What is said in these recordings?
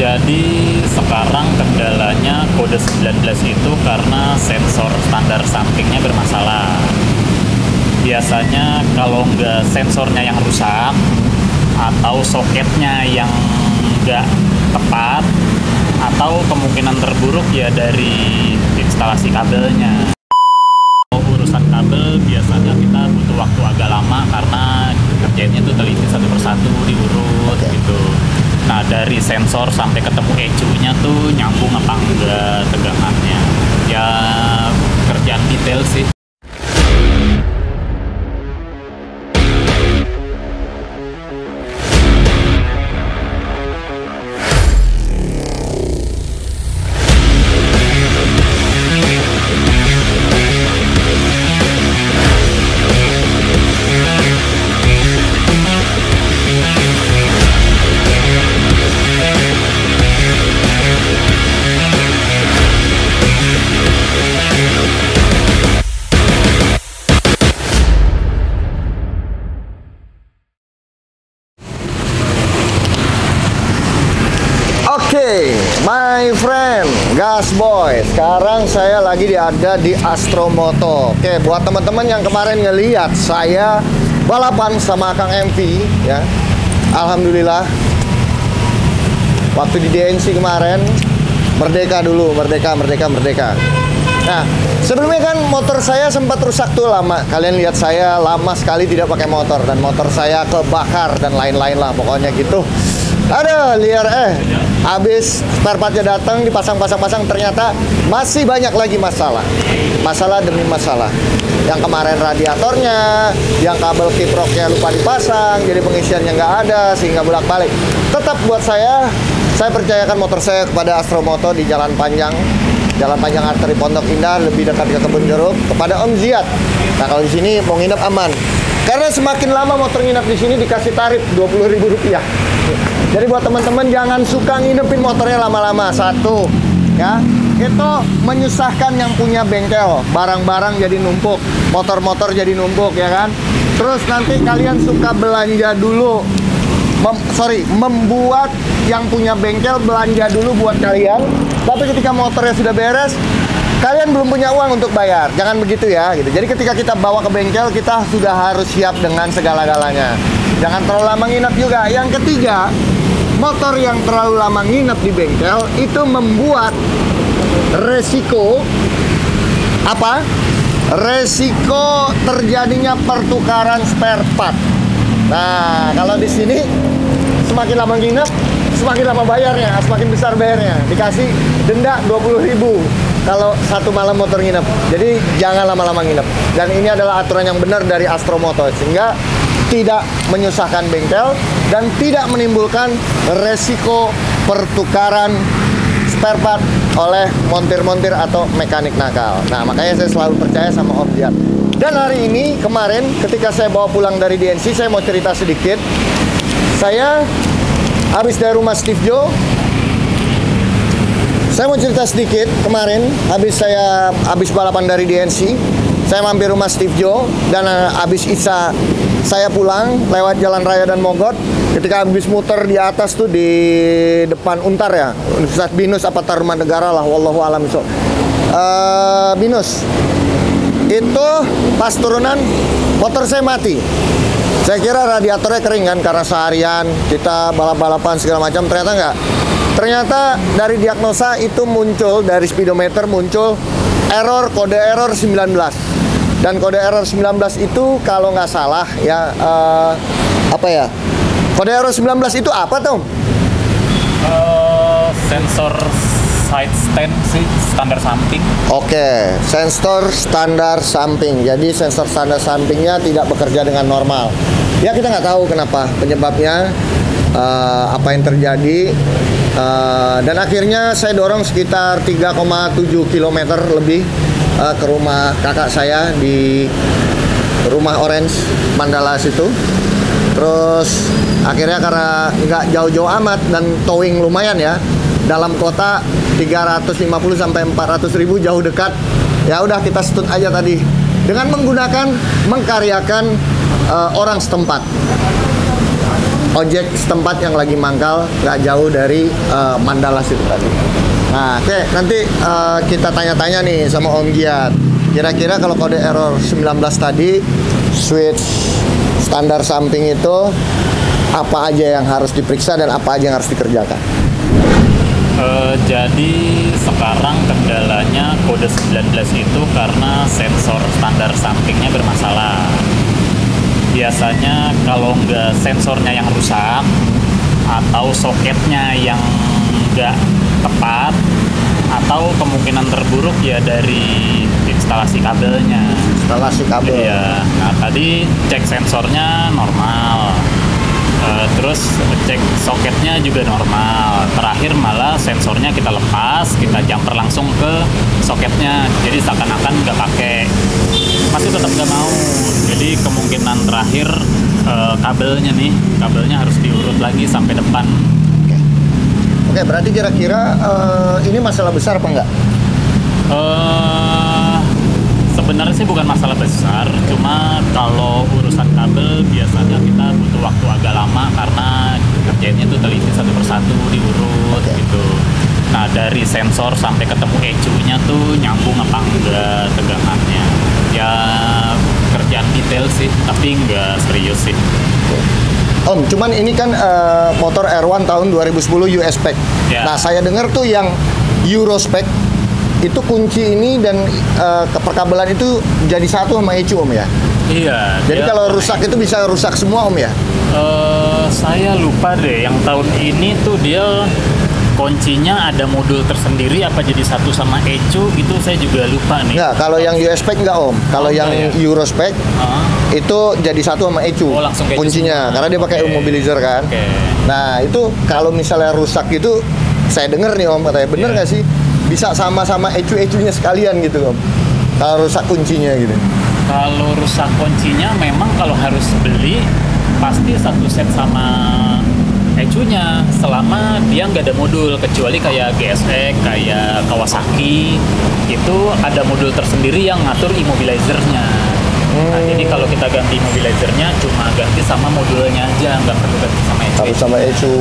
Jadi sekarang kendalanya kode 19 itu karena sensor standar sampingnya bermasalah. Biasanya kalau nggak sensornya yang rusak atau soketnya yang nggak tepat, atau kemungkinan terburuk ya dari instalasi kabelnya. Urusan kabel biasanya kita butuh waktu agak lama karena kerjainnya tuh teliti satu persatu, diurut gitu. Nah, dari sensor sampai ketemu ECU-nya tuh nyambung apa enggak tegangannya. Ya kerjaan detail sih. Oke, my friend, gas boy. Sekarang saya lagi ada di Astromoto. Oke, buat teman-teman yang kemarin ngeliat saya balapan sama Kang MV, ya. Alhamdulillah. Waktu di DNC kemarin, merdeka dulu, merdeka. Nah, sebelumnya kan motor saya sempat rusak tuh lama. Kalian lihat saya lama sekali tidak pakai motor dan motor saya kebakar dan lain-lain lah, pokoknya gitu. Ada liar habis spare partnya datang dipasang-pasang, ternyata masih banyak lagi masalah demi masalah. Yang kemarin radiatornya, yang kabel kiproknya lupa dipasang, jadi pengisiannya nggak ada sehingga bolak-balik. Tetap buat saya percayakan motor saya kepada Astromoto di Jalan Panjang Arteri Pondok Indah, lebih dekat ke Kebun Jeruk, kepada Om Ziad. Nah, kalau di sini mau nginep aman. Karena semakin lama motor nginep di sini dikasih tarif Rp20.000. Jadi buat teman-teman jangan suka nginepin motornya lama-lama. Satu, ya, itu menyusahkan yang punya bengkel. Barang-barang jadi numpuk, motor-motor jadi numpuk, ya kan. Terus nanti kalian suka belanja dulu, membuat yang punya bengkel belanja dulu buat kalian. Tapi ketika motornya sudah beres, kalian belum punya uang untuk bayar. Jangan begitu ya, gitu. Jadi ketika kita bawa ke bengkel, kita sudah harus siap dengan segala-galanya. Jangan terlalu lama nginep juga. Yang ketiga, motor yang terlalu lama nginep di bengkel itu membuat resiko apa? Resiko terjadinya pertukaran spare part. Nah, kalau di sini semakin lama nginep, semakin lama bayarnya, semakin besar bayarnya. Dikasih denda 20.000 kalau satu malam motor nginep. Jadi jangan lama-lama nginep. Dan ini adalah aturan yang benar dari Astromoto, sehingga tidak menyusahkan bengkel dan tidak menimbulkan resiko pertukaran spare part oleh montir-montir atau mekanik nakal. Nah, makanya saya selalu percaya sama Om Ziad. Dan hari ini, kemarin ketika saya bawa pulang dari DNC, saya mau cerita sedikit. Saya habis dari rumah Steve Joe. Saya mau cerita sedikit. Kemarin habis balapan dari DNC, saya mampir rumah Steve Joe dan habis Isa saya pulang lewat Jalan Raya dan Mogot. Ketika habis muter di atas tuh di depan Untar ya, Universitas Binus apa Taruman Negara lah, wallahu alam iso. Binus. Itu pas turunan motor saya mati. Saya kira radiatornya kering kan karena seharian kita balap-balapan segala macam, ternyata enggak. Ternyata dari diagnosa itu muncul, dari speedometer muncul kode error 19. Dan kode error 19 itu kalau nggak salah ya, apa ya? Kode error 19 itu apa, Tom? Sensor side stand sih, standar samping. Oke, sensor standar samping. Jadi sensor standar sampingnya tidak bekerja dengan normal. Ya, kita nggak tahu kenapa penyebabnya, apa yang terjadi. Dan akhirnya saya dorong sekitar 3,7 km lebih ke rumah kakak saya di rumah Orange Mandala situ. Terus akhirnya karena nggak jauh-jauh amat dan towing lumayan ya, dalam kota 350 sampai 400 ribu, jauh dekat. Ya udah kita stut aja tadi dengan mengkaryakan orang setempat. ojek setempat yang lagi mangkal nggak jauh dari Mandala situ tadi. Nah, oke, nanti kita tanya-tanya nih sama Om Giat. Kira-kira kalau kode error 19 tadi, switch standar samping itu apa aja yang harus diperiksa dan apa aja yang harus dikerjakan? Jadi sekarang kendalanya kode 19 itu karena sensor standar sampingnya bermasalah. Biasanya kalau nggak sensornya yang rusak atau soketnya yang nggak tepat, atau kemungkinan terburuk ya dari instalasi kabelnya. Instalasi kabel. Iya. Nah, tadi cek sensornya normal. Terus cek soketnya juga normal. Terakhir malah sensornya kita lepas, kita jumper langsung ke soketnya. Jadi seakan-akan nggak pakai, masih tetap nggak mau. Jadi kemungkinan terakhir kabelnya harus diurut lagi sampai depan. Oke, berarti kira-kira ini masalah besar apa enggak? Sebenarnya sih bukan masalah besar, cuma kalau urusan kabel biasanya kita butuh waktu agak lama karena kerjainnya tuh teliti satu persatu diurut gitu. Nah, dari sensor sampai ketemu ECU-nya tuh nyambung apa enggak tegangannya. Ya kerjaan detail sih, tapi enggak serius sih. Om, cuman ini kan motor R1 tahun 2010 US spec. Ya. Nah, saya dengar tuh yang Euro spec itu kunci ini dan perkabelan itu jadi satu sama ECU, Om ya? Iya. Jadi kalau rusak itu bisa rusak semua, Om ya? Saya lupa deh, yang tahun ini tuh dia kuncinya ada modul tersendiri apa jadi satu sama ECU gitu, saya juga lupa nih. Enggak, kalau yang US spec enggak, Om. Kalau yang ya? Euro spec itu jadi satu sama ECU. Oh, langsung ke ECU kuncinya semua. karena dia pakai immobilizer kan. Nah, itu kalau misalnya rusak gitu, saya dengar nih Om katanya, bener nggak sih? Bisa sama-sama ECU-ECU-nya sekalian gitu, Om. Kalau rusak kuncinya gitu. Kalau rusak kuncinya memang kalau harus beli pasti satu set sama ECU-nya selama dia nggak ada modul, kecuali kayak GSX, kayak Kawasaki itu ada modul tersendiri yang ngatur immobilizer-nya. Nah, jadi kalau kita ganti immobilizer-nya cuma ganti sama modulnya aja, nggak perlu ganti sama ECU. Harus sama ECU.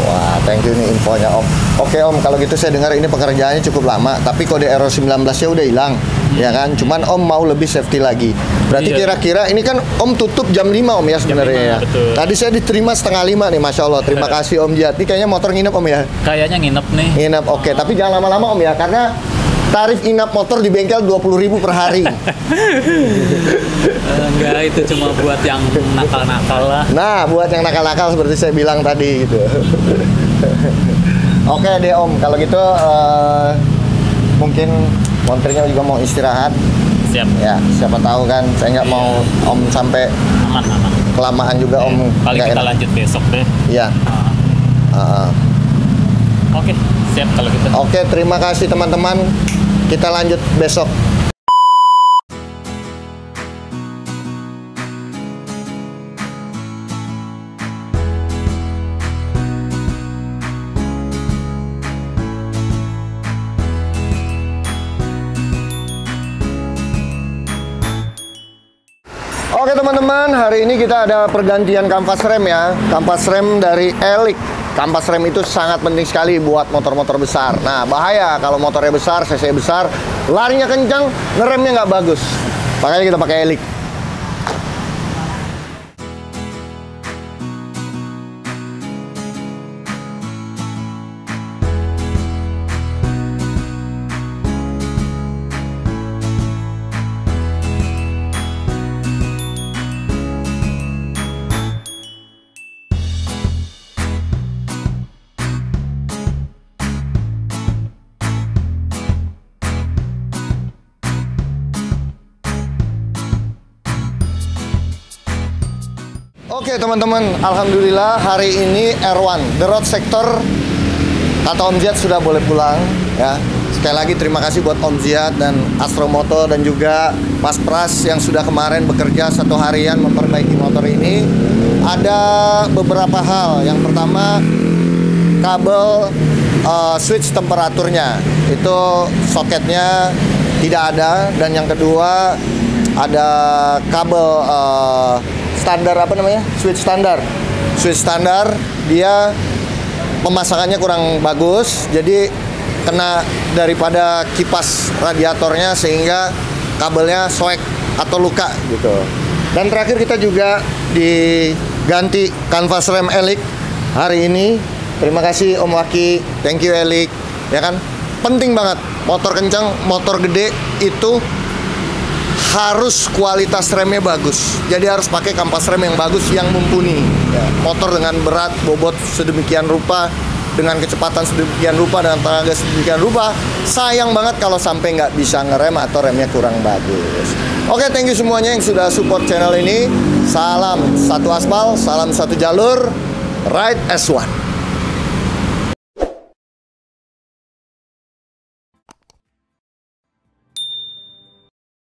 Wah, thank you nih infonya, Om. Oke, Om, kalau gitu saya dengar ini pekerjaannya cukup lama, tapi kode error 19-nya udah hilang. Ya kan? Cuman Om mau lebih safety lagi. Berarti kira-kira ini kan Om tutup jam 5, Om ya sebenarnya ya. Betul. Tadi saya diterima setengah 5 nih, Masya Allah. Terima kasih Om Giat. Ini kayaknya motor nginep, Om ya? Kayaknya nginep nih. Nginep, oke. Tapi jangan lama-lama, Om ya, karena tarif inap motor di bengkel 20.000 per hari. Enggak, itu cuma buat yang nakal-nakal lah. Nah, buat yang nakal-nakal seperti saya bilang tadi gitu. Oke deh Om, kalau gitu mungkin montirnya juga mau istirahat. Siap. Ya, siapa tahu kan, saya nggak mau Om sampai Aman. kelamaan juga Om. Paling nggak kita enak. lanjut besok deh. Iya. Oke, siap kalau gitu. Oke, terima kasih teman-teman. Kita lanjut besok. Oke teman-teman, hari ini kita ada pergantian kampas rem ya. Kampas rem dari Elik. Kampas rem itu sangat penting sekali buat motor-motor besar. Nah, bahaya kalau motornya besar, cc besar, larinya kencang, ngeremnya nggak bagus. Makanya kita pakai Elik. Oke teman-teman, alhamdulillah hari ini R1 The Road Sector kata Om Ziad sudah boleh pulang ya. Sekali lagi terima kasih buat Om Ziad dan Astromoto dan juga Mas Pras yang sudah kemarin bekerja satu harian memperbaiki motor ini. Ada beberapa hal. Yang pertama, kabel switch temperaturnya itu soketnya tidak ada, dan yang kedua ada kabel standar, apa namanya, switch standar switch standar, dia pemasangannya kurang bagus, jadi kena daripada kipas radiatornya sehingga kabelnya soek atau luka gitu. Dan terakhir kita juga diganti kanvas rem Elik hari ini. Terima kasih Om Waki, thank you Elik. Ya kan, penting banget, motor kencang, motor gede itu harus kualitas remnya bagus. Jadi harus pakai kampas rem yang bagus, yang mumpuni ya. Motor dengan berat, bobot sedemikian rupa, dengan kecepatan sedemikian rupa, dengan tenaga sedemikian rupa, sayang banget kalau sampai nggak bisa ngerem atau remnya kurang bagus. Oke, thank you semuanya yang sudah support channel ini. Salam satu aspal, salam satu jalur, ride as one.